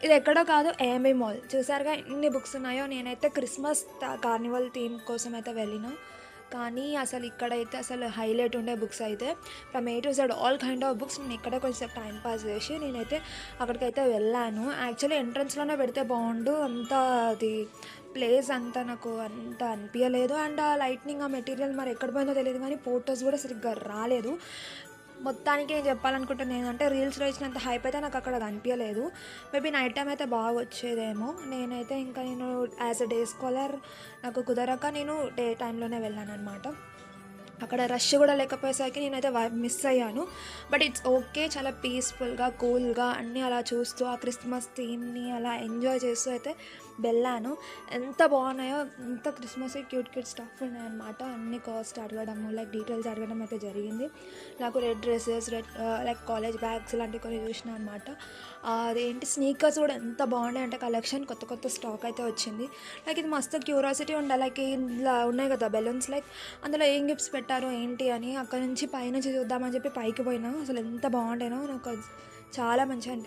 ఇది ఎక్కడో కాదు ఏఎంబీ మాల్. చూసారుగా ఎన్ని బుక్స్ ఉన్నాయో. నేనైతే క్రిస్మస్ కార్నివల్ థీమ్ కోసం అయితే వెళ్ళిన. కానీ అసలు ఇక్కడైతే అసలు హైలైట్ ఉండే బుక్స్ అయితే from A to Z all kind of books. నేను ఇక్కడే కొంచెం టైం పాస్ చేసి నేనైతే అక్కడికైతే వెళ్ళాను. యాక్చువల్లీ ఎంట్రన్స్‌లోనే పెడితే బావుండు. అంత అది ప్లేస్ అంతా నాకు అంత అనిపియలేదు. అండ్ ఆ లైట్నింగ్, ఆ మెటీరియల్ మరి ఎక్కడ పోయిందో తెలీదు కానీ ఫోటోస్ కూడా సరిగ్గా రాలేదు. మొత్తానికి నేను చెప్పాలనుకుంటుంది ఏంటంటే రీల్స్‌లో ఇచ్చినంత హైప్ అయితే నాకు అక్కడ కనిపియలేదు. మేబీ నైట్ టైమ్ అయితే బాగా వచ్చేదేమో. నేనైతే ఇంకా యాస్ ఎ డే స్కాలర్ నాకు కుదరక నేను డే టైమ్‌లోనే వెళ్ళాననమాట. అక్కడ రష్ కూడా లేకపోయేసరికి నేనైతే మిస్ అయ్యాను. But it's okay. చాలా పీస్‌ఫుల్‌గా, కూల్‌గా అన్నీ అలా చూస్తూ ఆ క్రిస్మస్ థీమ్‌ని అలా ఎంజాయ్ చేస్తూ అయితే వెళ్ళాను. ఎంత బాగున్నాయో, ఎంత క్రిస్మస్‌కి క్యూట్ క్యూట్ స్టఫ్ ఉన్నాయన్నమాట. అన్ని కాస్ట్ అడగడము, లైక్ డీటెయిల్స్ అడగడం అయితే జరిగింది. నాకు red dresses, like college bags ఇలాంటివి కొన్ని చూసినా అనమాట. అదేంటి స్నీకర్స్ కూడా ఎంత బాగున్నాయంటే కలెక్షన్ కొత్త కొత్త స్టాక్ అయితే వచ్చింది. లైక్ ఇది మస్తు క్యూరియాసిటీ ఉండే. లైక్ ఇలా ఉన్నాయి కదా బెలూన్స్, లైక్ అందులో ఏం గిఫ్ట్స్ పెట్టారు ఏంటి అని అక్కడ నుంచి పైనుంచి చూద్దామని చెప్పి పైకి పోయినా. అసలు ఎంత బాగుండేనో నాకు అది చాలా మంచిగా అనిపించింది.